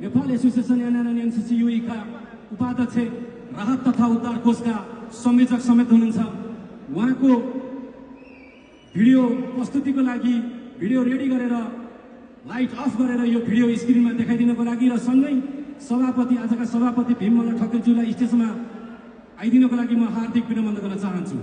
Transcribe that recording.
Nepal association एनएनएनसीसी Yui का उपाध्यक्ष राहत तथा उद्धार कोषका संयोजक समेत हुनुहुन्छ। उहाँको भिडियो प्रस्तुतिको लागि भिडियो रेडी गरेर लाइट अफ गरेर यो भिडियो स्क्रिनमा देखाइदिनको लागि र सँगै सभापति आजका सभापति भीममल्ल ठक्करज्यूलाई स्टेजमा आइदिनको लागि म हार्दिक विनम्र गर्न चाहन्छु।